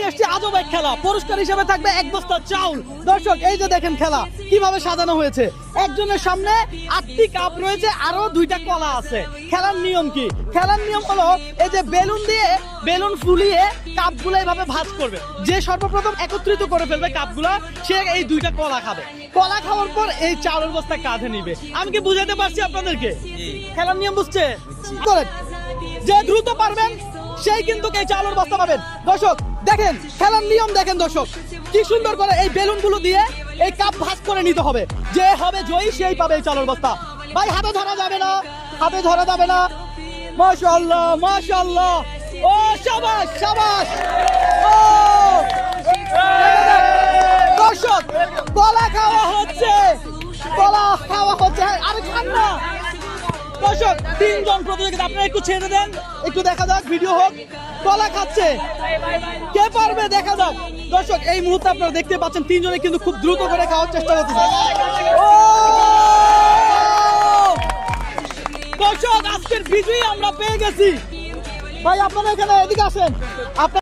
নিয়ে এসেছি আজব এক খেলা। পুরস্কার হিসেবে থাকবে 1 বস্তা চাউল। দর্শক এই যে দেখেন খেলা কিভাবে সাজানো হয়েছে। একজনের সামনে 8টি কাপ রয়েছে, আরো 2টা কলা আছে। খেলার নিয়ম কি? খেলার নিয়ম হলো এই যে বেলুন ফুলিয়ে কাপগুলো এইভাবে ভাঁজ করবে। যে সর্বপ্রথম একত্রিত করে ফেলবে কাপগুলা, সে এই 2টা কলা খাবে। কলা খাওয়ার পর এই চাউলের বস্তা কাঁধে নিবে। আমি কি বুঝাতে পারছি আপনাদেরকে? খেলার নিয়ম বুঝছে? যে দ্রুত পারবেন সেই কিন্তু এই চাউলের বস্তা পাবেন। দর্শক দেখেন খেলার নিয়ম দেখেন দর্শক, কি সুন্দর করে এই বেলুনগুলো দিয়ে এই কাপ ভাঁজ করে নিতে হবে। যে হবে জয়ী সেই পাবে এই চাউলের বস্তা। ভাই হাতে ধরা যাবে না, হাতে ধরা যাবে না। মাশাআল্লাহ মাশাআল্লাহ, ও শাবাশ শাবাশ। ও দর্শক কলা খাওয়া হচ্ছে, কলা খাওয়া হচ্ছে। আরে খান না দর্শক, 3 জন প্রতিযোগিতা। আপনারা একটু ছেড়ে দেন, একটু দেখা যাক, ভিডিও হোক। কলা খাচ্ছে, কে পারবে দেখা যাক। দর্শক এই মুহূর্তে আপনারা দেখতে পাচ্ছেন 3 জনে কিন্তু খুব দ্রুত করে খাওয়ার চেষ্টা করতেছে। দর্শক আজকের বিজয়ী আমরা পেয়ে গেছি। ভাই আপনারা এখানে এদিকে আসেন।